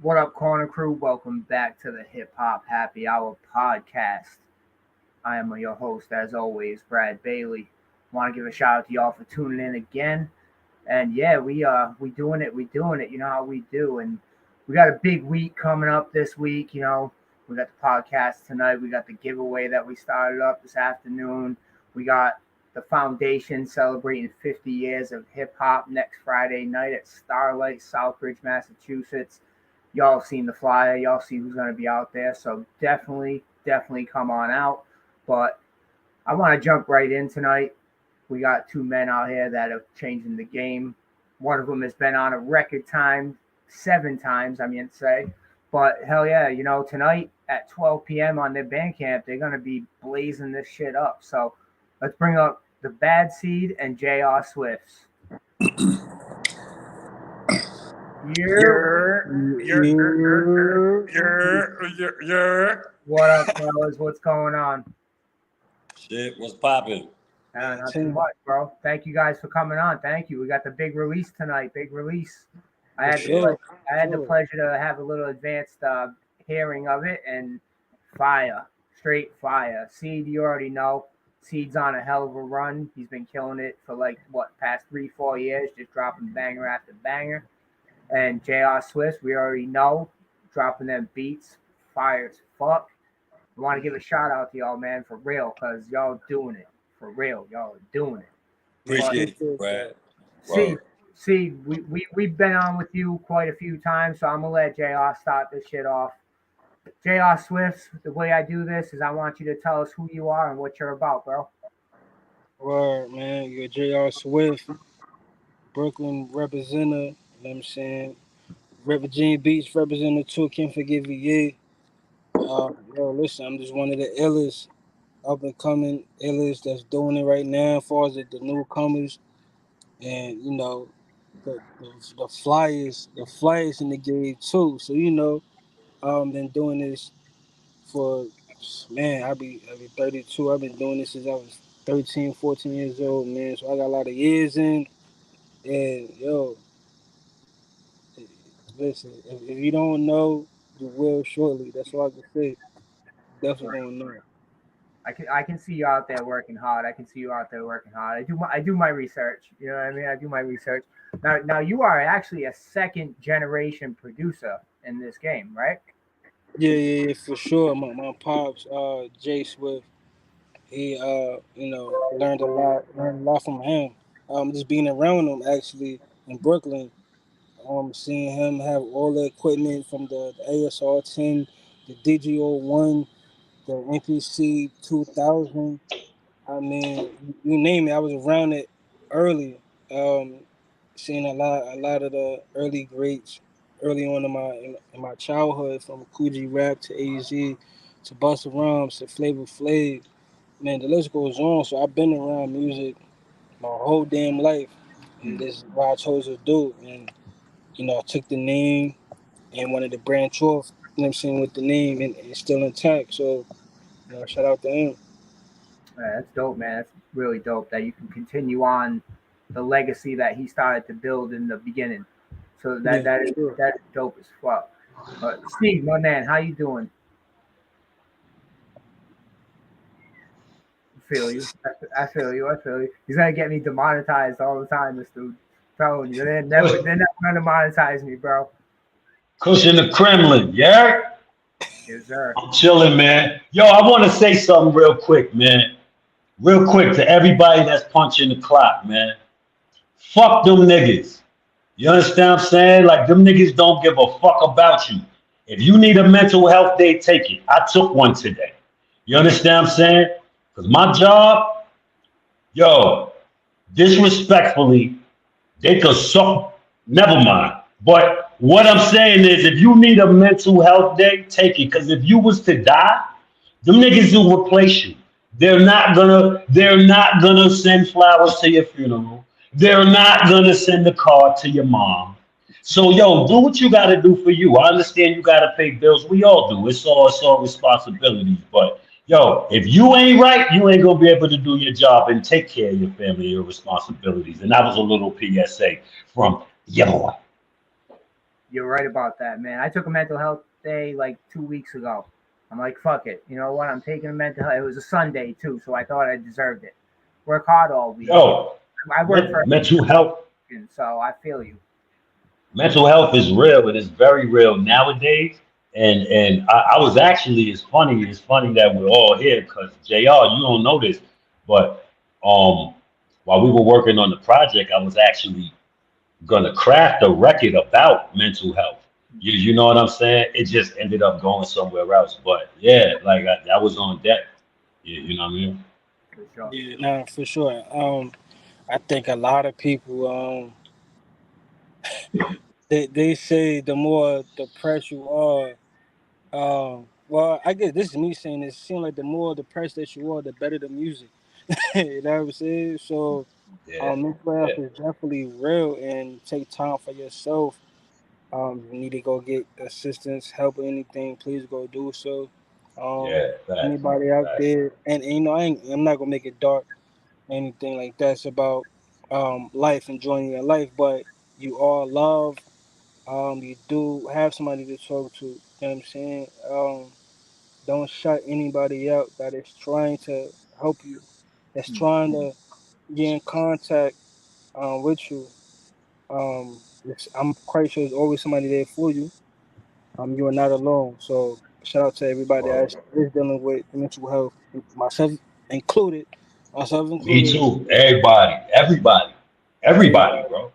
What up, Corner Crew? Welcome back to the Hip Hop Happy Hour podcast. I am your host, as always, Brad Baily. Want to give a shout out to y'all for tuning in again. And yeah, we doing it. We doing it. You know how we do. And we got a big week coming up this week. We got the podcast tonight. We got the giveaway that we started up this afternoon. We got the foundation celebrating 50 years of hip hop next Friday night at Starlight, Southbridge, Massachusetts. Y'all have seen the flyer. Y'all see who's going to be out there. So definitely come on out. But I want to jump right in tonight. We got two men out here that are changing the game. One of them has been on a record time 7 times, I mean to say. But hell yeah, tonight at 12 p.m. on their Bandcamp, they're going to be blazing this shit up. So let's bring up the Bad Seed and J.R. Swiftz. What up, fellas? What's going on? Shit, what's popping? Not too much, bro. Thank you guys for coming on. Thank you. We got the big release tonight. Big release. I had the pleasure to have a little advanced hearing of it, and fire, straight fire. Seed, you already know. Seed's on a hell of a run. He's been killing it for past 3-4 years, just dropping banger after banger. And J.R. Swiftz, we already know, dropping them beats, fire as fuck. I want to give a shout out to y'all, man, for real, because y'all doing it. For real, y'all are doing it. Appreciate it, Brad. See, we've been on with you quite a few times, so I'm going to let JR start this shit off. JR Swiftz, the way I do this is I want you to tell us who you are and what you're about, bro. Word, man. You're J.R. Swift, Brooklyn representative, you know what I'm saying? Virginia Beach representative too, can't forget VA. Listen, I'm just one of the illest, up and coming illest that's doing it right now as far as the newcomers. And, the flyers in the game too. So, been doing this for, man, I'll be 32. I've been doing this since I was 13, 14 years old, man. So I got a lot of years in. And, listen, if you don't know, you will shortly. That's all I can say. Definitely don't know. I can see you out there working hard. I do my research. You know what I mean? I do my research. Now you are actually a second generation producer in this game, right? Yeah, for sure. My pops, Jay Swift, he learned a lot from him. Just being around him actually in Brooklyn. Seeing him have all the equipment from the ASR 10, the DGO1, the MPC 2000. I mean, you name it. I was around it early. Seeing a lot of the early greats early on in my childhood, from Coogee Rap to AZ to Busta Rhymes to Flavor Flav. Man, the list goes on. So I've been around music my whole damn life, and this is what I chose to do. And I took the name and wanted to branch off. You know what I'm saying, with the name, and it's still intact. So, shout out to him. That's dope, man. That's really dope that you can continue on the legacy that he started to build in the beginning. So that's dope as fuck. But Steve, my man, how you doing? I feel you. He's gonna get me demonetized all the time, this dude. Telling you, they're not gonna monetize me, bro. Cushion the Kremlin, yeah? Yes, sir. I'm chilling, man. Yo, I want to say something real quick, man. Real quick to everybody that's punching the clock, man. Fuck them niggas. You understand what I'm saying? Like, them niggas don't give a fuck about you. If you need a mental health day, take it. I took one today. You understand what I'm saying? Because my job, disrespectfully, they could suck. Never mind. But what I'm saying is, if you need a mental health day, take it. Because if you was to die, them niggas will replace you. They're not gonna send flowers to your funeral. They're not gonna send a card to your mom. So do what you gotta do for you. I understand you gotta pay bills. We all do. It's all responsibilities. But if you ain't right, you ain't gonna be able to do your job and take care of your family, your responsibilities. And that was a little PSA from your boy. You're right about that, man. I took a mental health day like 2 weeks ago. I'm like, fuck it. You know what? I'm taking a mental health. It was a Sunday too, so I thought I deserved it. Work hard all week. Yo, I work for mental health. so I feel you. Mental health is real. It is very real nowadays. And I was actually, it's funny that we're all here because JR, you don't know this, but um while we were working on the project, I was actually gonna craft a record about mental health. You know what I'm saying? It just ended up going somewhere else. But yeah, like that was on deck. You know what I mean? For sure. Yeah, no, for sure. I think a lot of people they say the more depressed you are, well, I guess this is me saying it seems like the more depressed that you are, the better the music. You know what I'm saying? So Yeah, mental yeah, health is definitely real, and take time for yourself. You need to go get assistance, help or anything, please go do so. Um, yeah. Facts, Anybody out facts. there, and you know, I'm not gonna make it dark, anything like that. It's about life, enjoying your life, but you are loved. You do have somebody to talk to. You know what I'm saying? Don't shut anybody out that is trying to help you, that's Hmm. trying to get in contact with you. I'm quite sure there's always somebody there for you. You are not alone. So shout out to everybody Word. that is dealing with mental health, myself included. Myself Me included. too. Everybody, Everybody. bro.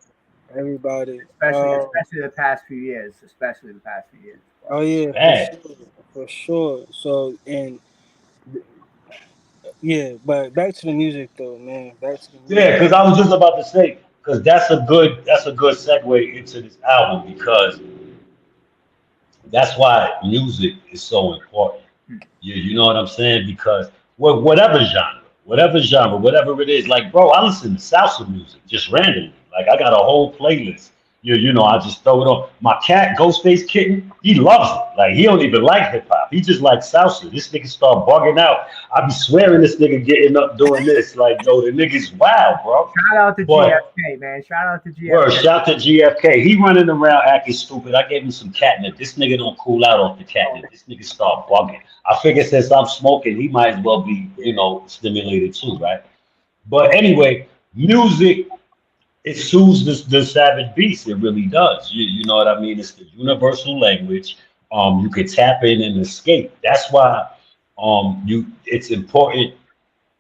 Everybody. Especially the past few years. Especially the past few years. Oh But yeah, for Bad. sure, for sure. So and yeah, but back to the music though, man. Back to the Yeah, music. because I was just about to say, because that's a good segue into this album because that's why music is so important. hmm. You know what I'm saying? Because whatever genre, whatever it is, like bro, I listen to salsa music just randomly. Like I got a whole playlist. You know, I just throw it on. My cat, Ghostface Kitten, he loves it. Like he don't even like hip hop. He just likes salsa. This nigga start bugging out. I be swearing this nigga getting up doing this. Like, yo, the nigga's wild, bro. Shout out to But GFK, man. Shout out to word, GFK. shout to GFK. He running around acting stupid. I gave him some catnip. This nigga don't cool out off the catnip. This nigga start bugging. I figure since I'm smoking, he might as well be, you know, stimulated too, right? But anyway, music, it soothes the savage beast. It really does. You know what I mean? It's the universal language. You can tap in and escape. That's why it's important.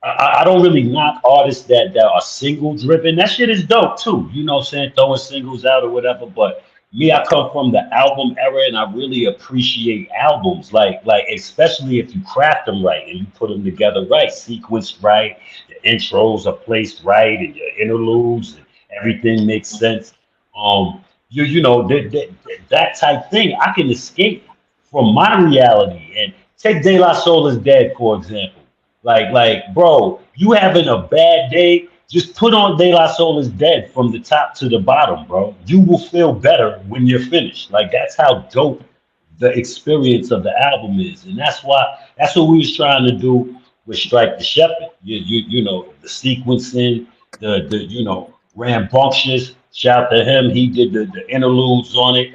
I don't really knock artists that are single driven. That shit is dope too. You know what I'm saying? Throwing singles out or whatever. But me, I come from the album era and I really appreciate albums. Like especially if you craft them right and you put them together right, sequenced right, the intros are placed right and your interludes and everything makes sense. You know, that type thing, I can escape from my reality. And take De La Soul is Dead, for example. Bro, you having a bad day, just put on De La Soul is Dead from the top to the bottom, bro. You will feel better when you're finished. Like, that's how dope the experience of the album is. And that's what we was trying to do with Strike the Shepherd. You know, the sequencing, you know, rambunctious. Shout to him. He did the interludes on it.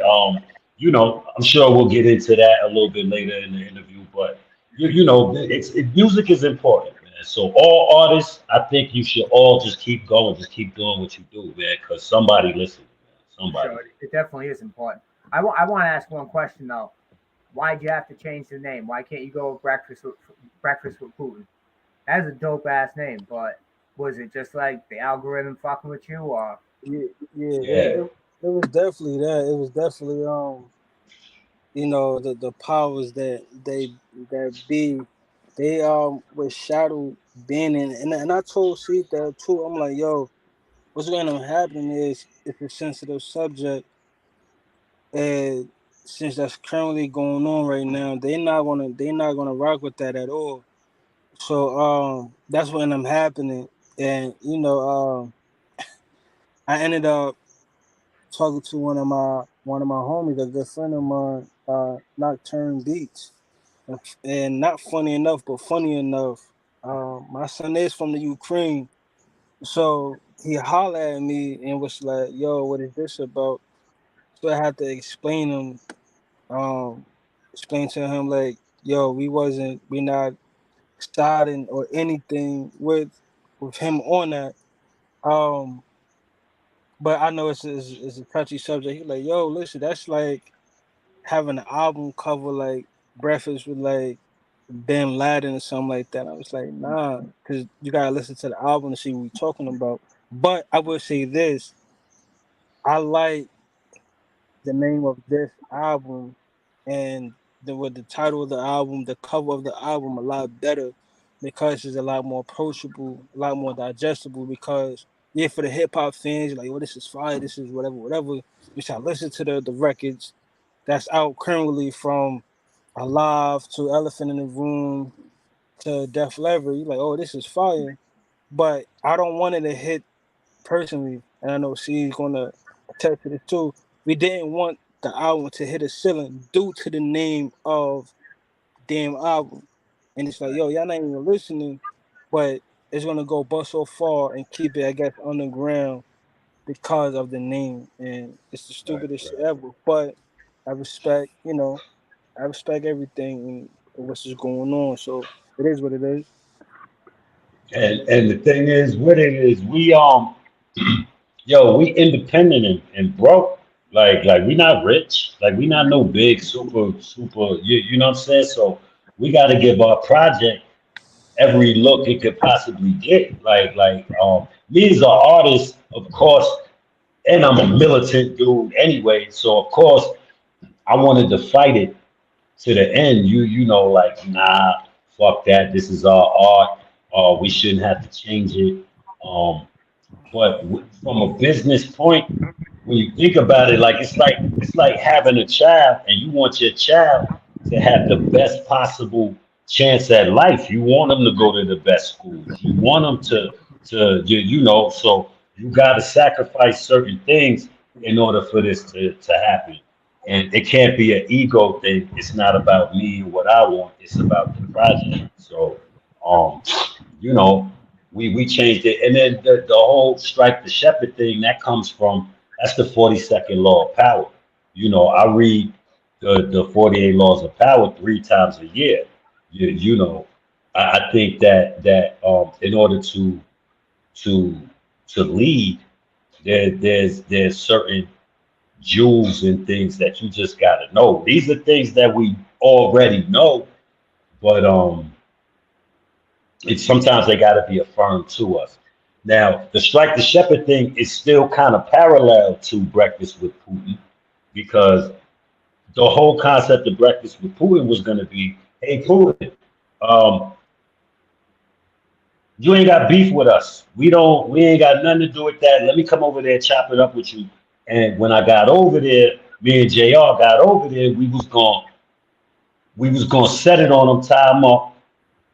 You know, I'm sure we'll get into that a little bit later in the interview, but you know, music is important, man. So all artists, I think you should all just keep going, just keep doing what you do, man, because somebody listens, man. For Somebody. sure. It definitely is important. I want to ask one question though. Why'd you have to change the name? Why can't you go with Breakfast with Putin? That's a dope ass name, but was it just like the algorithm fucking with you, or Yeah, yeah. Yeah, It was definitely that. It was definitely you know, the powers that be, they with shadow banning, and I told Sheik that too. I'm like, yo, what's going to happen is it's a sensitive subject, and since that's currently going on right now, they not gonna rock with that at all. So that's what ended up happening, and you know I ended up talking to one of my homies, a good friend of mine, Nocturne Beats, and not funny enough, but funny enough. My son is from the Ukraine, so he hollered at me and was like, "Yo, what is this about?" So I had to explain to him like, yo, we not starting or anything with him on that. Um, but I know it's a touchy subject. He's like, yo, listen, that's like having an album cover like Breakfast with like Bin Laden or something like that. I was like, nah, because you gotta listen to the album to see what we're talking about. But I would say this: I like the name of this album and with the title of the album, the cover of the album a lot better because it's a lot more approachable, a lot more digestible. Because yeah, for the hip hop fans, like, oh, this is fire, this is whatever, whatever. You should listen to the records that's out currently from Alive to Elephant in the Room to Def Leppard. You're like, oh, this is fire. But I don't want it to hit personally, and I know she's gonna attest to this too. We didn't want the album to hit a ceiling due to the name of damn album. And it's like, yo, y'all not even listening, but it's gonna go bust so far and keep it, I guess, underground because of the name. And it's the stupidest shit ever. But I respect, I respect everything and what's just going on. So it is what it is. And the thing is, what it is, we independent and broke. Like we not rich. Like we not no big super. You know what I'm saying? So we got to give our project every look it could possibly get. Me as an artist, of course, and I'm a militant dude anyway. So of course, I wanted to fight it to the end. Like, nah, fuck that. This is our art. We shouldn't have to change it. Um, but from a business point, when you think about it, like it's like having a child, and you want your child to have the best possible chance at life. You want them to go to the best schools. You want them to. So you got to sacrifice certain things in order for this to happen. And it can't be an ego thing. It's not about me and what I want. It's about the project. So, um, you know, we changed it, and then the whole strike the shepherd thing that comes from that's the 42nd law of power. I read the 48 laws of power 3 times a year. You know, I think that in order to to lead, there's certain jewels and things that you just gotta know. These are things that we already know, but it's sometimes they gotta be affirmed to us. Now, the strike the shepherd thing is still kind of parallel to Breakfast with Putin because the whole concept of Breakfast with Putin was going to be, hey, Putin, um, you ain't got beef with us. We ain't got nothing to do with that. Let me come over there and chop it up with you. And when I got over there, me and JR got over there, we was gonna set it on them, tie them up,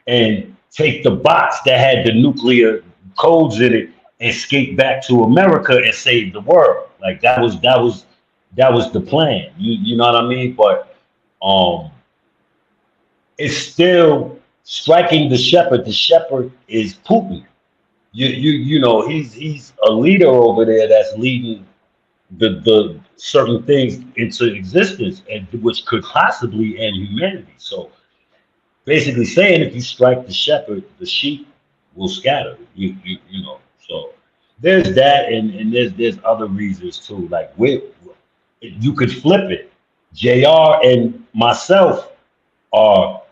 and take the box that had the nuclear codes in it and skate back to America and save the world. Like that was the plan. You know what I mean? But um it's still striking the shepherd. The shepherd is Putin. He's a leader over there that's leading the certain things into existence and which could possibly end humanity. So basically saying if you strike the shepherd, the sheep will scatter. So there's that, and there's other reasons too. Like you could flip it. JR and myself are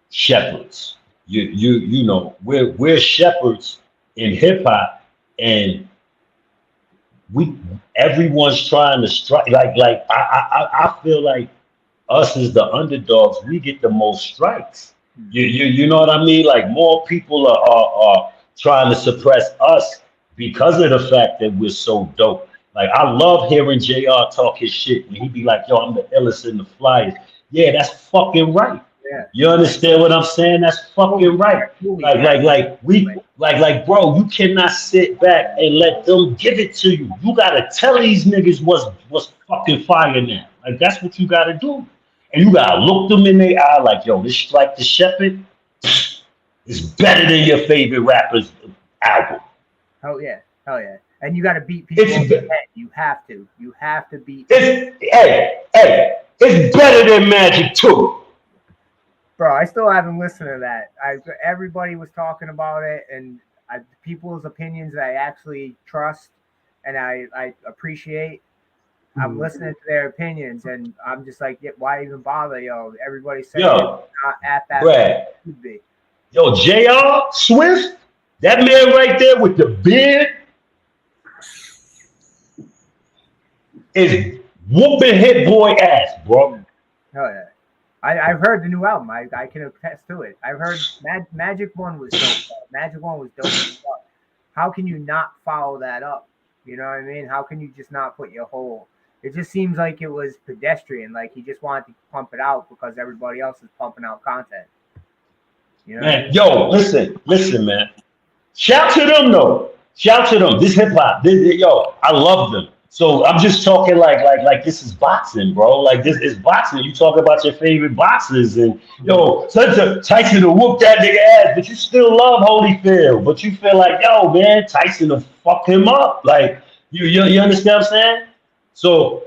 shepherds. We're shepherds in hip hop, and we everyone's trying to strike. I feel like us as the underdogs, we get the most strikes. You know what I mean? Like more people are trying to suppress us because of the fact that we're so dope. Like I love hearing JR talk his shit when he be like, "Yo, I'm the illest in the flyers." Yeah, that's fucking right. Yeah. You understand what I'm saying? That's fucking right. Bro, you cannot sit back and let them give it to you. You gotta tell these niggas what's fucking fire now. Like that's what you gotta do. And you gotta look them in their eye like, yo, this Strike the Shepherd is better than your favorite rapper's album. Oh yeah, hell yeah. And you got to beat people over the head. You have to. You have to beat. It's better than Magic too. Bro, I still haven't listened to that. Everybody was talking about it, and people's opinions that I actually trust and I appreciate. I'm listening to their opinions, and I'm just like, yeah, why even bother, yo? Everybody's saying it's not at that Brad, it should be. Yo, JR Swift, that man right there with the beard is whooping Hit Boy ass, bro. Oh yeah. I've heard the new album. I can attest to it. I've heard Magic One was dope. Magic One was dope. How can you not follow that up? You know what I mean? How can you just not put your whole? It just seems like it was pedestrian. Like he just wanted to pump it out because everybody else is pumping out content. You know Man, what I mean? yo, listen, man. Shout to them though. Shout to them. This hip hop. Yo, I love them. So I'm just talking like this is boxing, bro. Like this is boxing. You talk about your favorite boxers and yo, Tyson will whoop that nigga ass, but you still love Holyfield. But you feel like, yo, man, Tyson will fuck him up. Like you understand what I'm saying? So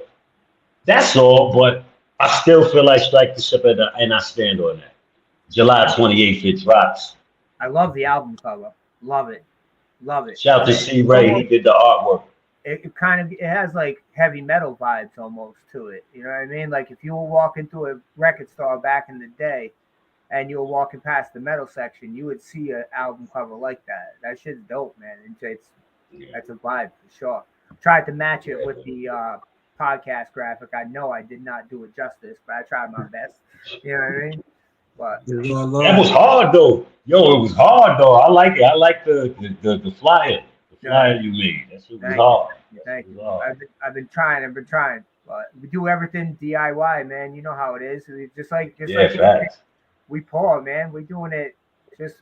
that's all. But I still feel like Strike the Ship and I stand on that. July 28th, it drops. I love the album cover. Love it. Love it. Shout to C Ray. He did the artwork. It kind of has like heavy metal vibes almost to it. You know what I mean? Like if you were walking through a record store back in the day and you were walking past the metal section, you would see an album cover like that. That shit's dope, man. That's a vibe for sure. Tried to match it with the podcast graphic. I know I did not do it justice, but I tried my best. You know what I mean? But that was hard though. Yo, it was hard though. I like it. I like the flyer. Flyer you made. That shit was hard. Thank you. I've been trying. But we do everything DIY, man. You know how it is. Just like we pour, man. We doing it just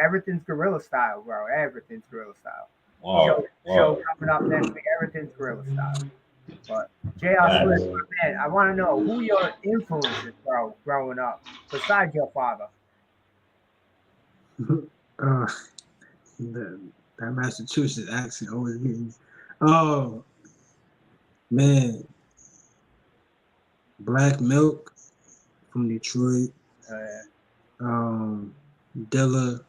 everything's guerrilla style, bro. Everything's guerrilla style. Wow. Show coming up next week. Everything's guerrilla style. But J.R. Swift, man, I want to know who your influences, bro, growing up, besides your father. That Massachusetts accent always getting me. Oh, man. Black Milk from Detroit. Dilla.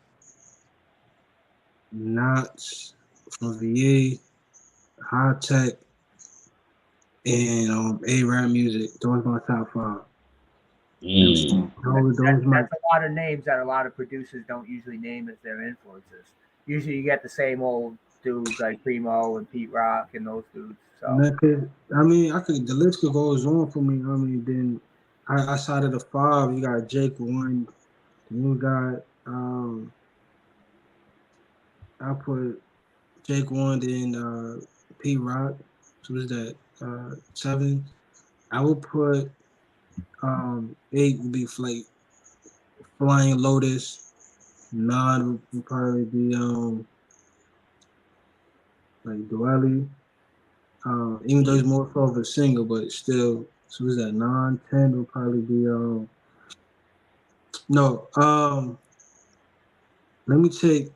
Knots from VA. High Tech. And A-Rap Music. Those are my top five. That's a lot of names that a lot of producers don't usually name as their influences. Usually you get the same old dudes like Primo and Pete Rock and those dudes. So the list could go on for me. Then outside of the five, you got Jake One. You got I put Jake One, then Pete Rock. So what's that? 7. I would put 8 would be Flying Lotus. 9 would probably be Baily. Even though he's more of a singer, but still. So is that 9, 10 would probably be let me take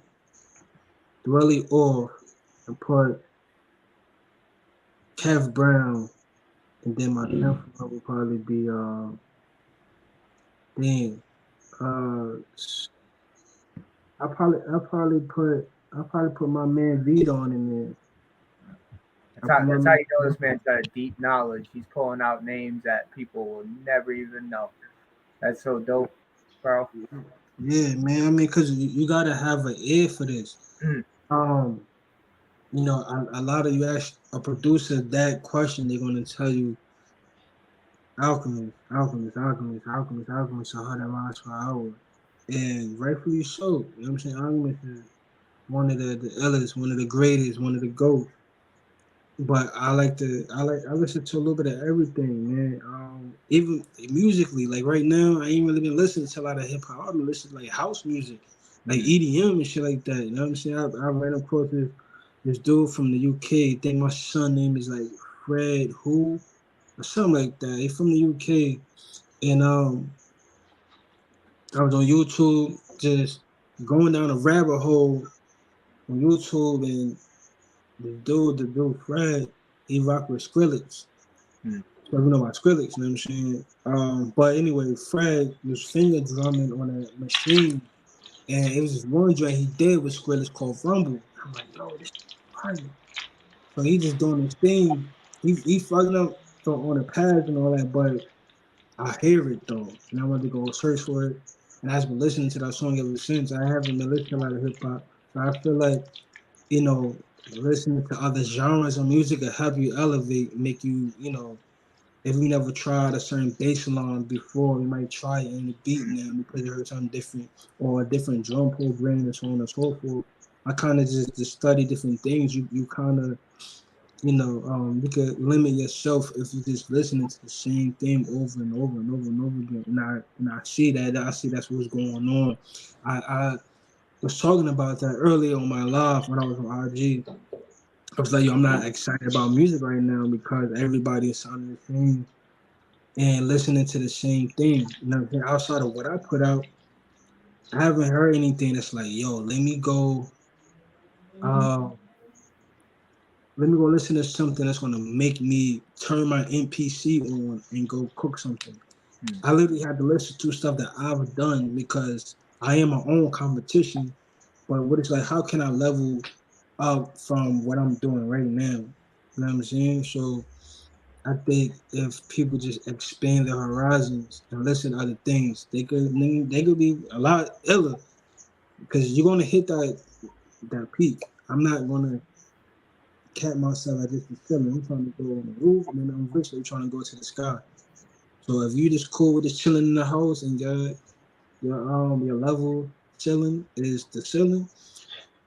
Baily off and put Kev Brown, and then my 10th one would probably be I'll probably put my man Vito on in there. That's how you know this man's got a deep knowledge. He's pulling out names that people will never even know. That's so dope, bro. Yeah, man. Because you gotta have an ear for this. A lot of you ask a producer that question, they're gonna tell you Alchemist, 100 miles per hour. And rightfully so. You know what I'm saying? Alchemist is one of the illest, one of the greatest, one of the GOATs. But I listen to a little bit of everything, man. Even musically, like right now, I ain't really been listening to a lot of hip hop. I've been listening to like house music, like EDM and shit like that. You know what I'm saying? I ran across this dude from the UK. I think my son name is like Fred Who or something like that. He's from the UK, and I was on YouTube just going down a rabbit hole on YouTube, and the dude Fred, he rock with Skrillex. Hmm. So you know about Skrillex, you know what I'm saying? But anyway, Fred was finger drumming on a machine, and it was this one joint he did with Skrillex called Rumble. I'm like, yo, this is fire. So he just doing his thing. He fucking up on the pads and all that, but I hear it though, and I went to go search for it, and I've been listening to that song ever since. I haven't been listening to a lot of hip hop, so I feel like listening to other genres of music will help you elevate, make you if you never tried a certain bass line before, you might try it in the beat now because you heard something different or a different drum program and so on and so forth. I kind of just study different things. You kind of you could limit yourself if you just listening to the same thing over and over and over and over again. And I see that. I see that's what's going on. I was talking about that earlier on my live when I was on IG. I was like, yo, I'm not excited about music right now because everybody is sounding the same and listening to the same thing. You know, outside of what I put out, I haven't heard anything that's like, yo, uh, let me go listen to something that's gonna make me turn my NPC on and go cook something. I literally had to listen to stuff that I've done because I am my own competition. But what it's like, how can I level up from what I'm doing right now? You know what I'm saying? So I think if people just expand their horizons and listen to other things, they could be a lot iller because you're gonna hit that peak. I'm not gonna cap myself at just the ceiling. I'm trying to go on the roof, and then I'm eventually trying to go to the sky. So if you just cool with just chilling in the house and your level chilling is the ceiling,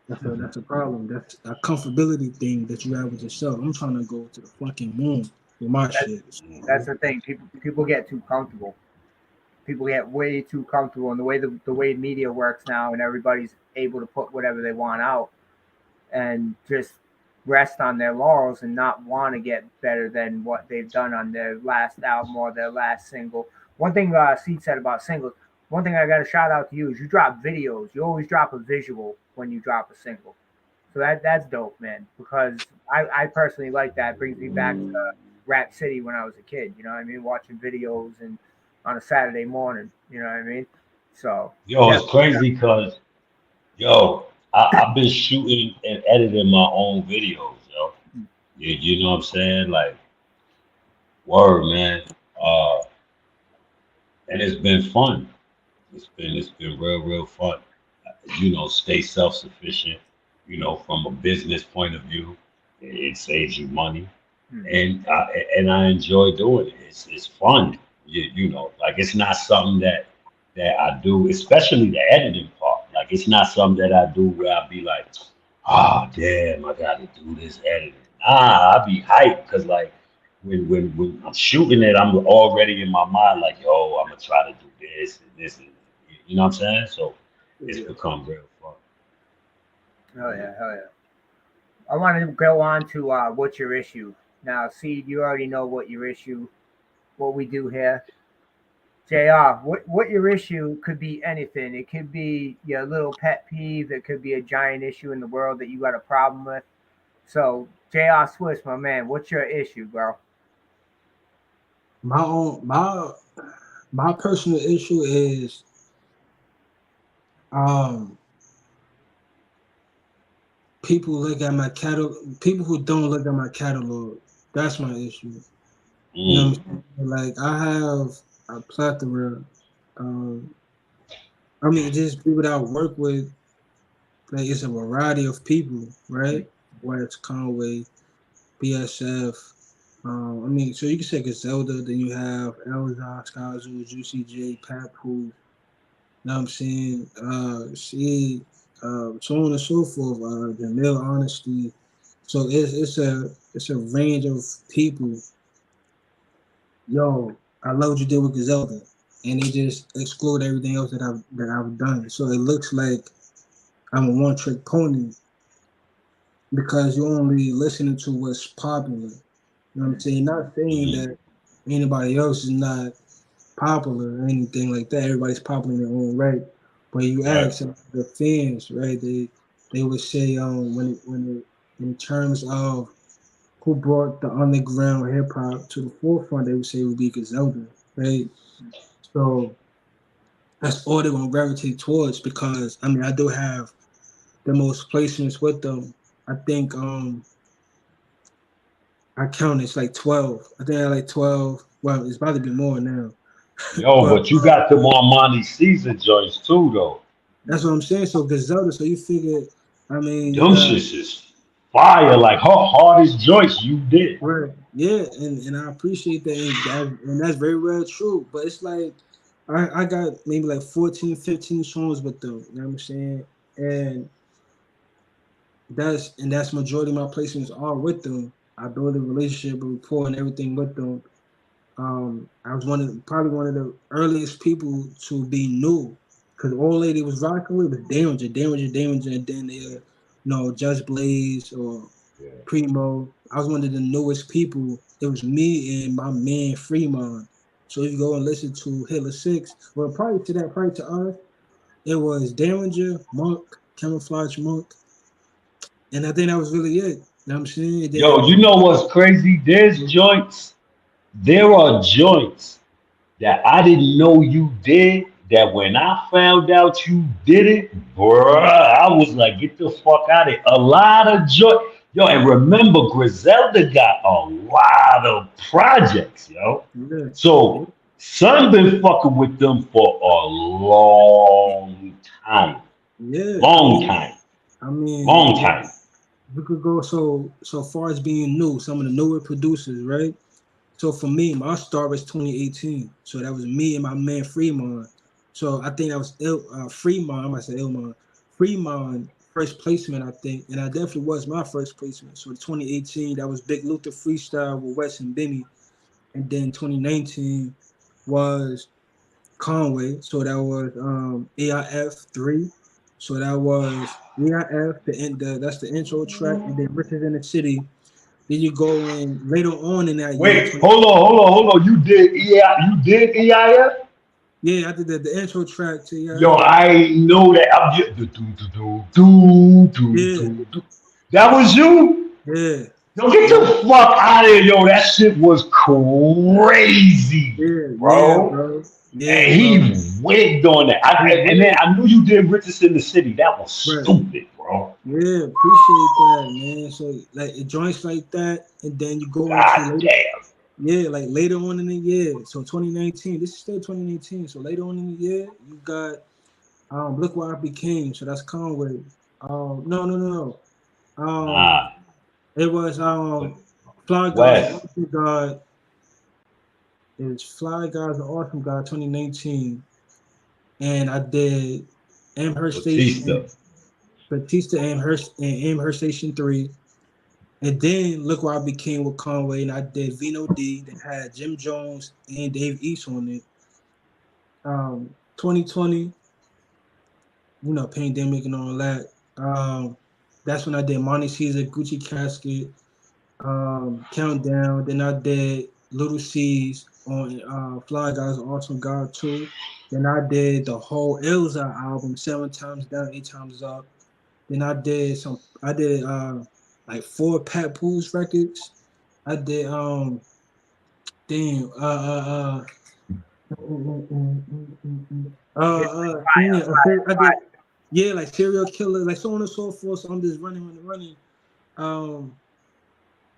that's a problem. That's a comfortability thing that you have with yourself. I'm trying to go to the fucking moon with my shit. That's the thing. People get too comfortable. People get way too comfortable, and the way media works now, and everybody's able to put whatever they want out, and just rest on their laurels and not want to get better than what they've done on their last album or their last single. One thing Seed said about singles. One thing I got to shout out to you is you drop videos. You always drop a visual when you drop a single. So that's dope, man. Because I personally like that. It brings me back to Rap City when I was a kid. You know what I mean? Watching videos and on a Saturday morning. You know what I mean? So Yo, it's crazy because I've been shooting and editing my own videos, yo. You know what I'm saying? Like, word, man. And it's been fun. It's been real fun. Stay self-sufficient. From a business point of view, it saves you money, and I enjoy doing it. It's fun. Like it's not something that I do, especially the editing part. Like it's not something that I do where I be like, oh damn, I got to do this editing. I be hyped because like when I'm shooting it, I'm already in my mind like, yo, I'm gonna try to do this and this and you know what I'm saying. So it's become real fun. hell yeah. I want to go on to what's your issue now. See, you already know what your issue, what we do here. JR, what your issue could be anything. It could be your little pet peeve. It could be a giant issue in the world that you got a problem with. So, JR Swiftz, my man, what's your issue, bro? My personal issue is people look at my catalog. People who don't look at my catalog. That's my issue. You know what I'm saying? Like I have a plethora. Just people that I work with. Like it's a variety of people, right? Whether it's Conway, BSF. So you can say Griselda, then you have Elza, Skyzoo, Juicy J, Papoose, you know what I'm saying? Seed, so on and so forth, Jamil Honesty. So it's a range of people. Yo, I love what you did with Griselda. And they just exclude everything else that I've done. So it looks like I'm a one-trick pony because you're only listening to what's popular. You know what I'm saying? Not saying that anybody else is not popular or anything like that. Everybody's popular in their own right. But you ask the fans, right? They would say when in terms of who brought the underground hip hop to the forefront, they would say would be Griselda, right? So that's all they're gonna gravitate towards because I mean I do have the most placements with them. I think I counted it's like 12. I think I had like 12. Well, it's about to be more now. Yo, But but you got them Armani Caesar joints too, though. that's what I'm saying. So Griselda, so you figure, I mean, you Them got shits is fire, like her hardest joints you did. right, yeah, and I appreciate that, and that's very well true. But it's like I got maybe like 14, 15 songs with them. You know what I'm saying? And that's majority of my placements are with them. I build a relationship, a rapport, and everything with them. I was probably one of the earliest people to be new, because all lady was rocking with was Danger, and then Just Blaze or Yeah. Primo. I was one of the newest people. It was me and my man Fremont. So if you go and listen to Hitler Six, well, prior to us, it was Danger, Monk, Camouflage Monk, and I think that was really it. You know what I'm saying? And Yo, then you know what's crazy? There are joints that I didn't know you did. That when I found out you did it, bruh, I was like, get the fuck out of here. A lot of joy. Yo, and remember, Griselda got a lot of projects, yo. yeah, yeah, So, son been fucking with them for a long time. yeah. Long time. I mean, Long time. we could go so far as being new, some of the newer producers, right? So for me, my start was 2018. So that was me and my man Fremont. So I think that was Fremont. I might say Ilmon. Fremont first placement, I think, and I definitely was my first placement. So 2018, that was Big Luther Freestyle with Wes and Benny, and then 2019 was Conway. So that was AIF 3. So that was AIF. That's the intro track, and then Riches in the City. Then you go in later on in that year, Wait, hold on. You did EIF? yeah, I did the intro track to Yo, yeah, I ain't know that. I'm just yeah, do. That was you? yeah, Yo, get yeah, the fuck out of here, yo. That shit was crazy, yeah, bro. bro, yeah, And bro. he wigged on that. He And then will, I knew you did Richest in the City. That was right. stupid, bro. Yeah, appreciate that, man. So like it joints like that, and then you go into God later, damn. yeah, like later on in the year. So 2019, this is still 2019. So later on in the year, you got Look What I Became. So that's Conway. No. Um, Nah. it was But Fly Guys, West, Awesome God. It's Fly Guys, the Awesome God 2019, and I did Amherst Batista. Station, Batista Amherst Station 3, and then look where I became with Conway, and I did Vino D that had Jim Jones and Dave East on it. 2020, pandemic and all that. That's when I did Monty Caesar, Gucci Casket, Countdown. Then I did Little C's on Fly Guys Awesome God 2. Then I did the whole Elza album, 7 times down, 8 times up. Then I did like 4 Pat Pools records. I did damn yeah, I did yeah, like serial killer, like so on and so forth. So I'm just running. Um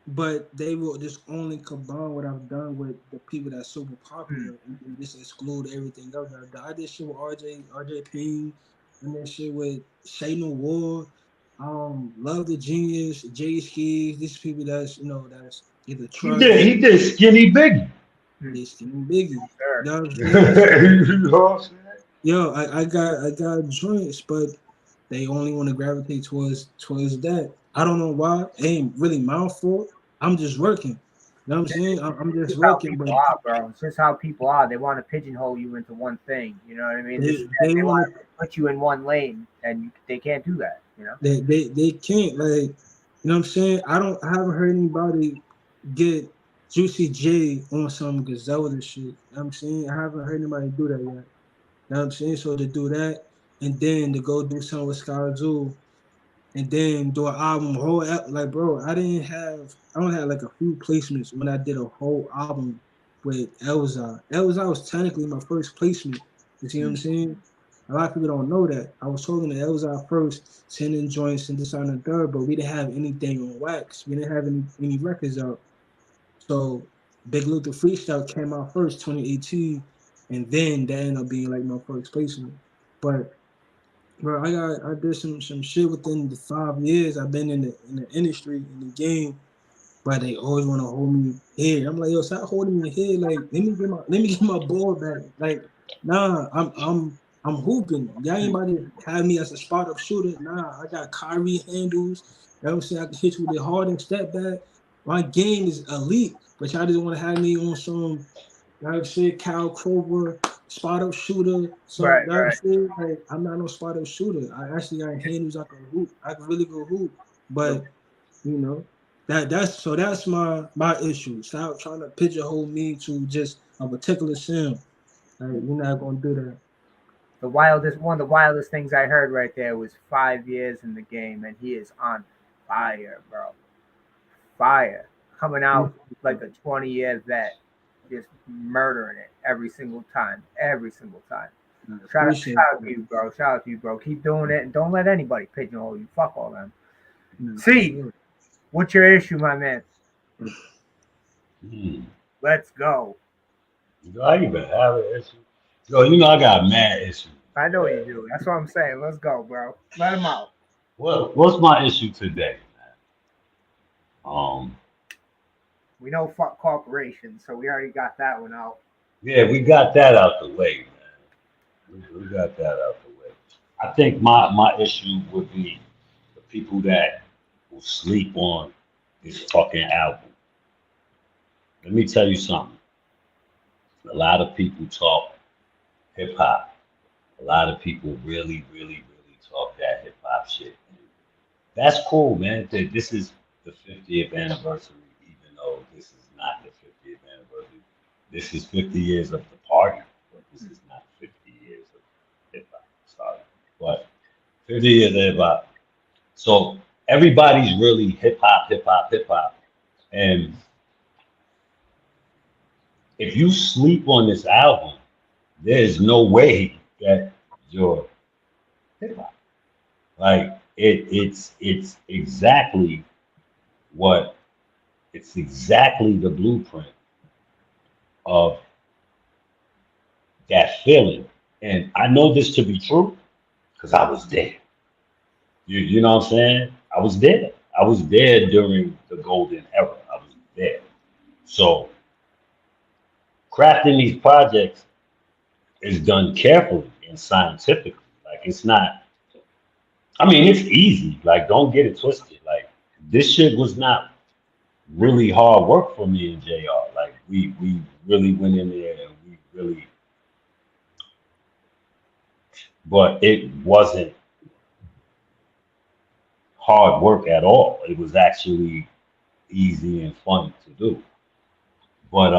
But they will just only combine what I've done with the people that's super popular and just exclude everything else. I did shit with RJ Payne, and then shit with Shay No War, Love the Genius, Jay Skis. These people that's either He did. trust, He did Skinny Biggie. they skin Biggie. You Sure. know what I'm saying? So You know what I'm saying? yo, I got joints, but they only want to gravitate towards that. I don't know why. It ain't really my fault. I'm just working. You know what I'm saying? I'm It's just just how working, but people are, bro. It's just how people are. They want to pigeonhole you into one thing. You know what I mean? they They want want to put you in one lane, and they can't do that. You know? to they can't you know what I'm saying? I haven't heard anybody get Juicy J on some Griselda shit. You know what I'm saying? I haven't heard anybody do that yet. You know what I'm saying? So to do that and then to go do something with Sky Zoo, and then do an album like bro. I don't have like a few placements when I did a whole album with Elza. Elza was technically my first placement. You see what I'm saying? A lot of people don't know that. I was talking to Elza first, sending joints and this on the third, but we didn't have anything on wax. We didn't have any records out. So Big Luther Freestyle came out first, 2018, and then that ended up being like my first placement. But bro, I did some shit within the 5 years I've been in the industry in the game, but they always want to hold me here. I'm like, yo, stop holding me here. Like, let me get my ball back. Like, nah, I'm hooping. Y'all ain't about to have me as a spot up shooter. Nah, I got Kyrie handles. You know what I'm saying? I can hit you with a hard and step back. My game is elite, but y'all just want to have me on some like shit, Kyle Kroger, spot up shooter. So that shit, like I'm not no spot up shooter. I actually got handles I can hoop. I can really go hoop. But you know, that's my issue. Stop trying to pigeonhole me to just a particular sound. Like we're not gonna do that. One of the wildest things I heard right there was 5 years in the game, and he is on fire, bro. Fire. Coming out like a 20-year vet, just murdering it every single time. Every single time. Shout out to you, bro. Shout out to you, bro. Keep doing it, and don't let anybody pigeonhole you. Fuck all them. See, what's your issue, my man? Let's go. I even have an issue. Yo, you know I got mad issues. I know you do. That's what I'm saying. Let's go, bro. Let him out. What's my issue today, man? We know fuck corporations, so we already got that one out. Yeah, we got that out the way, man. We got that out the way. I think my issue would be the people that will sleep on this fucking album. Let me tell you something. A lot of people talk hip hop. A lot of people really, really, really talk that hip hop shit. That's cool, man. This is the 50th anniversary, even though this is not the 50th anniversary. This is 50 years of the party, but this is not 50 years of hip hop. Sorry. But 50 years of hip hop. So everybody's really hip hop, hip hop, hip hop. And if you sleep on this album, there's no way that you're hip hop. Like it's exactly the blueprint of that feeling. And I know this to be true because I was there. You know what I'm saying? I was there. I was there during the golden era. I was there. So crafting these projects is done carefully and scientifically. Like it's not, I mean, it's easy. Like, don't get it twisted. Like, this shit was not really hard work for me and JR. Like, we really went in there and we really, but it wasn't hard work at all. It was actually easy and fun to do. But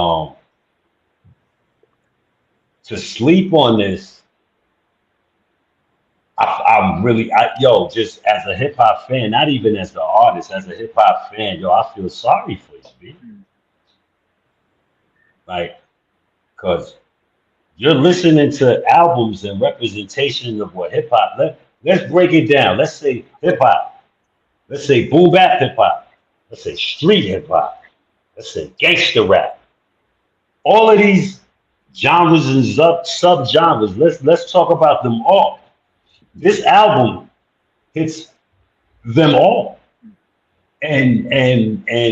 to sleep on this, just as a hip hop fan, not even as the artist, as a hip hop fan, yo, I feel sorry for you, B. Like, cause you're listening to albums and representation of what hip hop. Let's break it down. Let's say hip hop. Let's say boom bap hip hop. Let's say street hip hop. Let's say gangster rap. All of these genres and sub genres. Let's talk about them all. This album hits them all. And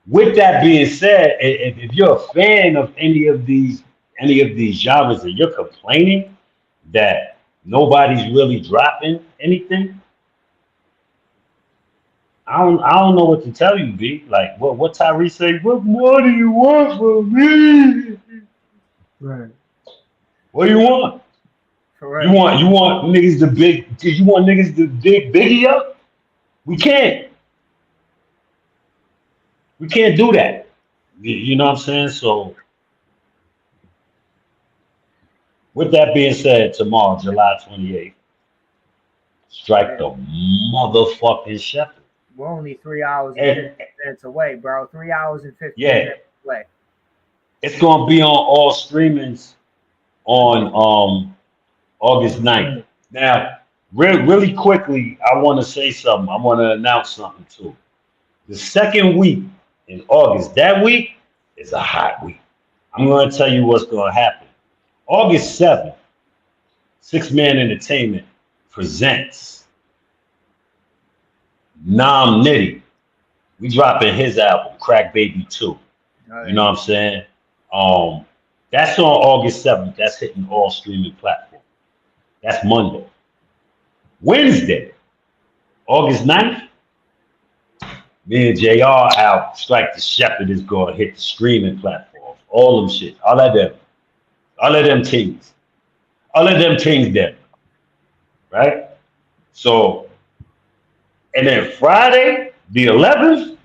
with that being said, if you're a fan of any of these genres and you're complaining that nobody's really dropping anything, I don't know what to tell you, B. Like what Tyrese say, what more do you want from me? Right. What do you want? Correct. You want niggas to dig Biggie up? We can't. We can't do that. You know what I'm saying? So with that being said, tomorrow, July 28th, strike the motherfucking Shepherd. We're only 3 hours and And 15 minutes away, bro. 3 hours and 15 yeah, minutes away. it's gonna be on all streamings on August 9th. Now, really quickly, I want to say something. I want to announce something too. The second week in August, that week is a hot week. I'm going to tell you what's going to happen. August 7th, Six Man Entertainment presents Nam Nitty. We dropping his album, Crack Baby 2. You know what I'm saying? That's on August 7th. That's hitting all streaming platforms. That's Monday. Wednesday, August 9th, me and JR album, Strike the Shepherd, is going to hit the streaming platforms. All them shit. All of them. All of them things. All of them things there. Right? So, and then Friday, the 11th,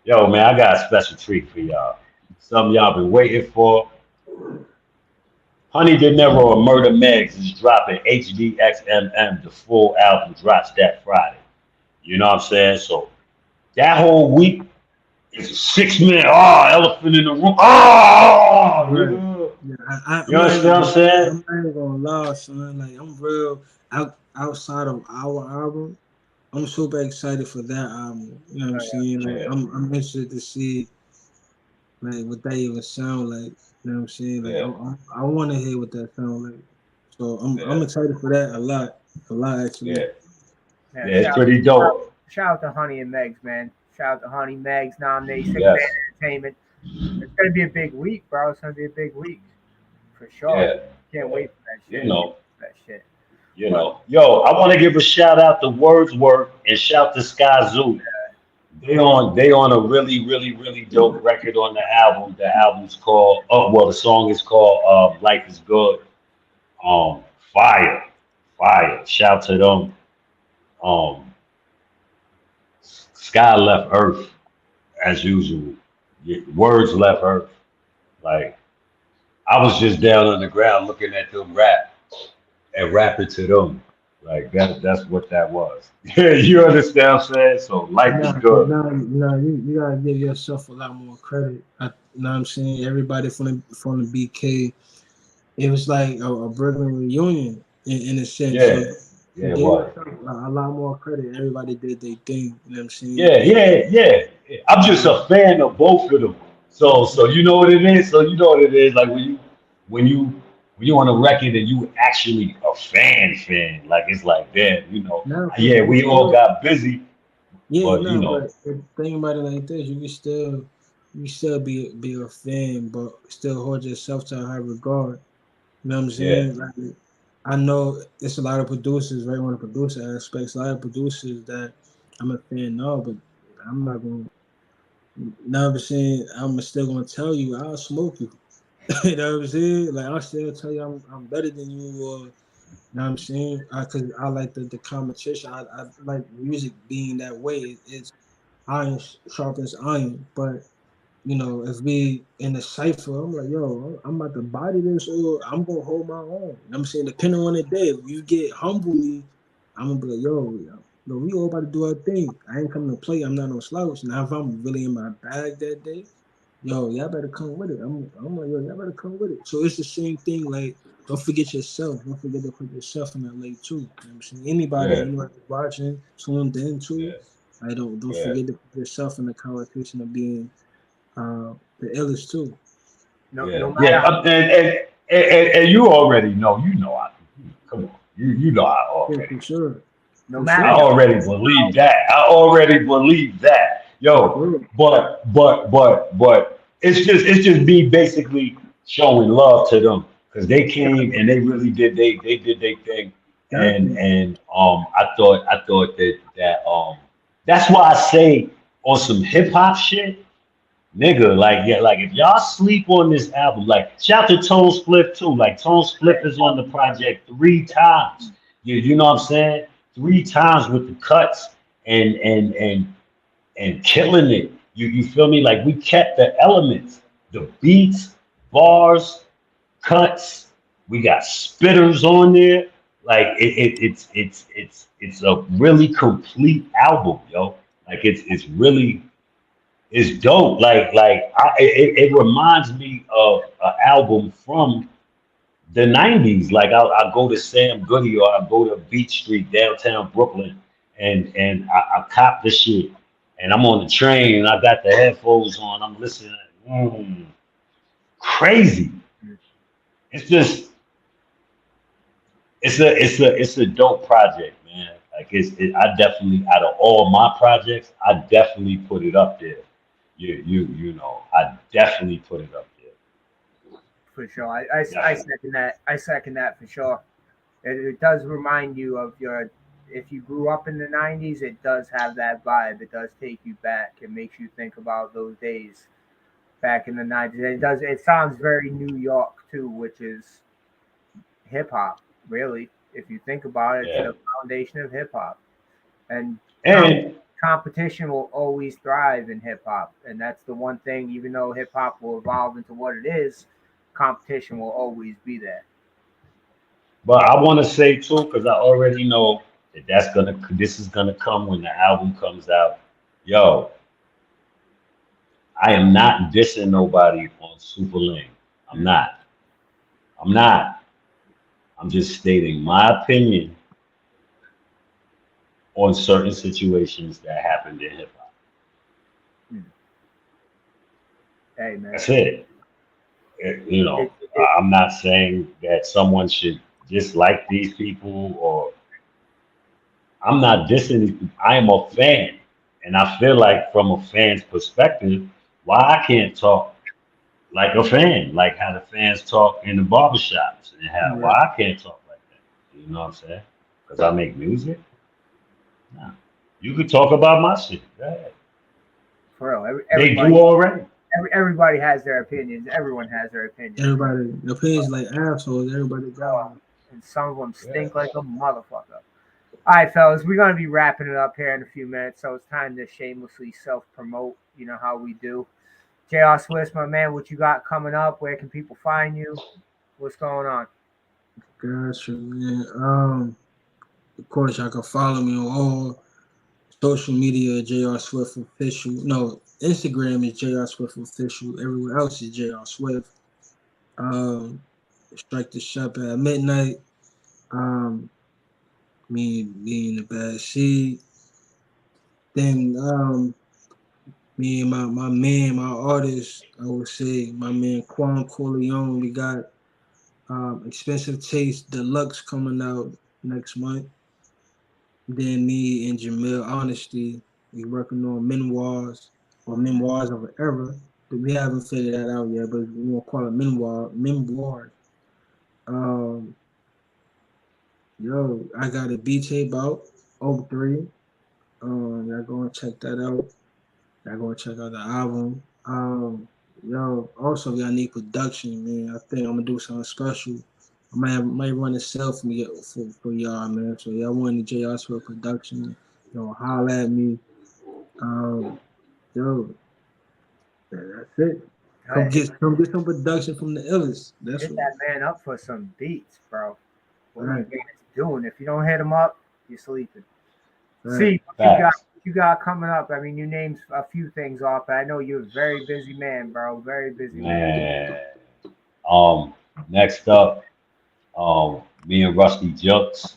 yo, man, I got a special treat for y'all. Something y'all been waiting for. Honey De Niro or Murder Megs is dropping HDXMM. The full album drops that Friday. You know what I'm saying? So that whole week is a 6 man. Elephant in the room. You understand what I'm saying? I'm not even gonna lie, son. Like I'm real outside of our album. I'm super excited for that album. You know what I'm saying? Like I'm interested to see like what that even sound like. You know what I'm saying? Like I want to hear what that sound like. So I'm excited for that a lot actually. Yeah, it's pretty dope. Shout out to Honey and Megs, man. Shout out to Honey, Megs, nomination, Six Man Entertainment. It's gonna be a big week, bro. It's gonna be a big week for sure. Yeah. Can't wait for that shit. You know. That shit. You know. Yo, I want to give a shout out to Wordsworth and shout to Sky Zoo. They on a really dope record on the album. The album's called the song is called Life is Good. Fire. Shout to them. Sky left Earth as usual. Words left Earth. Like I was just down on the ground looking at them rap and rapping to them. Like that's what that was. Yeah, you understand what I'm saying? So life is good. No, you gotta give yourself a lot more credit. You know what I'm saying? Everybody from the BK, it was like a Brooklyn reunion in a sense. Yeah. Yeah, it was. A lot more credit. Everybody did their thing. You know what I'm saying? Yeah. I'm just a fan of both of them. So you know what it is. Like when you on a record and you actually a fan, like it's like that. You know. No, we all got busy. Yeah, but, no, you know. but think about it like this: you can still be a fan, but still hold yourself to a high regard. You know what I'm saying? Yeah. Like, I know it's a lot of producers, right? On the producer aspects, a lot of producers that I'm a fan of, but I'm not going. You know what I'm saying? I'm still gonna tell you, I'll smoke you. You know what I'm saying? Like I'll still tell you I'm better than you, or you know what I'm saying? Because I like the competition. I like music being that way. It's iron sharpens iron, but. You know, if we in the cipher, I'm like, yo, I'm about to body this, or I'm gonna hold my own. I'm saying, depending on the day, if you get humble me, I'm gonna be like, yo, we all about to do our thing. I ain't coming to play. I'm not no slouch. Now, if I'm really in my bag that day, yo, y'all better come with it. I'm like, yo, y'all better come with it. So it's the same thing. Like, don't forget yourself. Don't forget to put yourself in that lane too. You know what I'm saying? Anybody watching, tuned in too. I don't forget to put yourself in the conversation of being. The illest too. No matter and you already know. Come on, you know I already. Yeah, for sure. No matter. I already believe that. Yo, but it's just me basically showing love to them because they came and they really did they did their thing, and I thought that that's why I say on some hip hop shit. Nigga, like if y'all sleep on this album, like shout to Tone Split too. Like Tone Split is on the project 3 times. You know what I'm saying? 3 times with the cuts and killing it. You feel me? Like we kept the elements, the beats, bars, cuts. We got spitters on there. like it's a really complete album, yo. Like it's really it's dope. It reminds me of an album from the '90s. Like I go to Sam Goody or I go to Beach Street downtown Brooklyn, and I cop the shit, and I'm on the train and I got the headphones on. I'm listening. Crazy. It's just it's a dope project, man. Like I definitely out of all my projects, I definitely put it up there. You know, I definitely put it up there. For sure. I Definitely. second that. I second that for sure. It does remind you of your. If you grew up in the '90s, it does have that vibe. It does take you back. It makes you think about those days back in the '90s. It does. It sounds very New York too, which is hip hop. Really, if you think about it, it's Yeah. the foundation of hip hop. And And competition will always thrive in hip hop, and that's the one thing. Even though hip hop will evolve into what it is, competition will always be there. but I want to say too, because I already know that this is gonna come when the album comes out. Yo, I am not dissing nobody on Super Lane. I'm not. I'm not. I'm just stating my opinion on certain situations that happened in hip hop. Hey man, That's it. You it, know, it, I'm not saying that someone should dislike these people or I'm not dissing these people. I am a fan. And I feel like from a fan's perspective, why I can't talk like a fan, like how the fans talk in the barbershops and how why right. I can't talk like that. You know what I'm saying? Because I make music? Nah. You could talk about my shit. Go ahead. For real, They do already. everybody has their opinions. Everyone has their opinions, Everybody, the opinions like assholes. Everybody got uh, them. and some of them Yeah. stink like a motherfucker. All right, fellas, we're gonna be wrapping it up here in a few minutes, so it's time to shamelessly self-promote. You know how we do. Jr. Swiss, my man, what you got coming up? Where can people find you? What's going on? Gotcha, man. Of course, y'all can follow me on all social media, Jr. Swift official. No, Instagram is Jr. Swift official. Everywhere else is Jr. Swift. Um, Strike the shop at midnight. Um, me in the bad seat. Then me and my man, my artist, I would say my man Quan Corleone. We got Expensive Taste Deluxe coming out next month. Then me and Jamil Honesty, we working on memoirs or memoirs of an era. But we haven't figured that out yet, but we gonna call it memoir. Um, yo, I got a B tape out, Oak 3. Y'all go and check that out. Y'all go and check out the album. Yo, also y'all need production, man. I think I'm gonna do something special. I might run a sale for y'all, man. So y'all want the JR for production, holla at me. Um, yo, that's it. Hey, Come get some production from the illest. That's hit what. that man up for some beats, bro. What are you Right, guys doing? If you don't hit him up, you're sleeping. right. See Facts. what you got coming up. I mean, you named a few things off, but I know you're a very busy man, bro. Very busy man. Man. Um, next up, me and Rusty Jukes.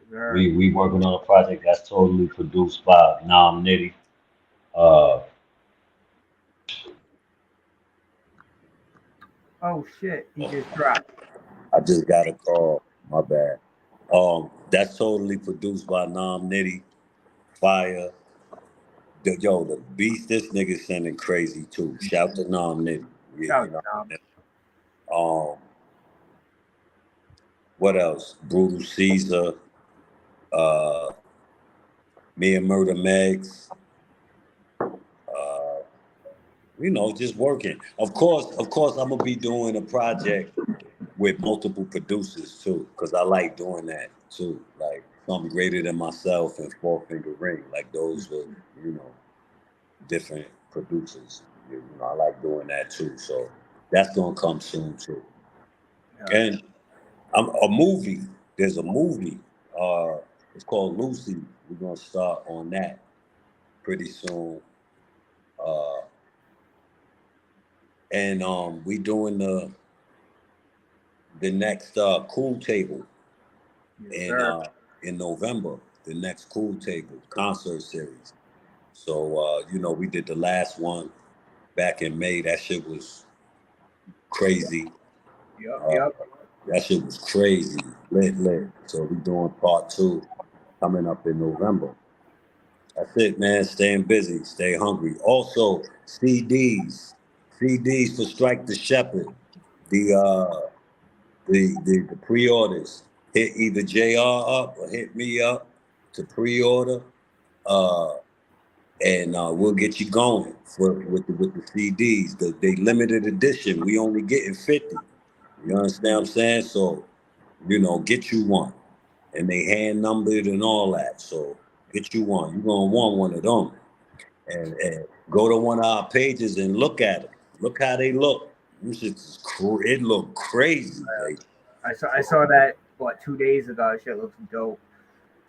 Very. We working on a project that's totally produced by Nam Nitty. Uh, Oh shit, he just dropped. I just got a call. My bad. That's totally produced by Nam Nitty. Fire. The beats this nigga sending crazy too. Shout to Nam Nitty. You Shout know out. what I mean? What else? Brutal Caesar. Uh, me and Murder Megs. Uh, just working. Of course, I'm gonna be doing a project with multiple producers too, because I like doing that too. Like something greater than myself and Four Finger Ring. Like those were, you know, different producers. I like doing that too. So that's gonna come soon too. Yeah. And I'm a movie. there's a movie. It's called Lucy. We're gonna start on that pretty soon. And we doing the next Cool Table in November. The next Cool Table concert series. So we did the last one back in May. That shit was crazy. Yep. That shit was crazy. Lit. So we doing part 2 coming up in November. That's it, man. Staying busy, stay hungry. Also, CDs for Strike the Shepherd. The pre-orders. Hit either JR up or hit me up to pre-order, and we'll get you going with the CDs. They limited edition. We only getting 50. You understand what I'm saying? So, get you one, and they hand numbered and all that. So get you one. You're gonna want one of them, and go to one of our pages and look at them. Look how they look. It look crazy. Like, I saw that 2 days ago. Shit looks dope.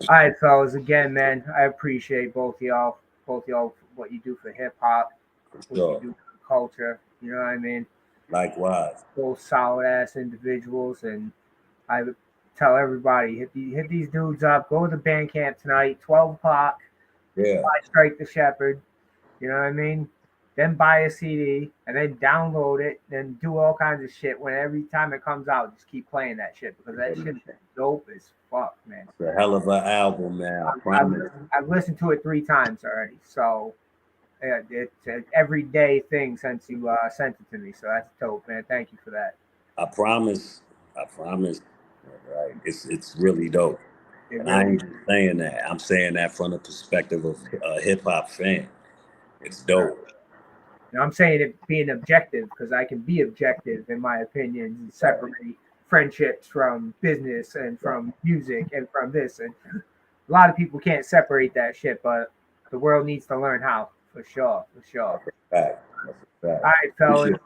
All right, fellas. Again, man, I appreciate both y'all what you do for hip hop, what you do for the culture. You know what I mean? Likewise. Both solid ass individuals, and I would tell everybody hit these dudes up. Go to the band camp tonight, 12 o'clock. Yeah. Buy Strike the Shepherd. You know what I mean? Then buy a CD and then download it. Then do all kinds of shit. When every time it comes out, just keep playing that shit because that shit is dope as fuck, man. It's a hell of an album, man. I've listened to it 3 times already. So it's an everyday thing since you sent it to me. So that's dope, man. Thank you for that. I promise. Right. It's really dope. And I ain't just saying that. I'm saying that from the perspective of a hip hop fan. It's dope. And I'm saying it being objective because I can be objective in my opinions and separate friendships from business and from music and from this. And a lot of people can't separate that shit, but the world needs to learn how, for sure. That's a fact. All right, fellas.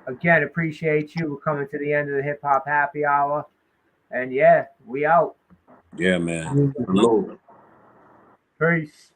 Again, appreciate you. We're coming to the end of the Hip Hop Happy Hour. And yeah, we out. Yeah, man. Hello. Peace.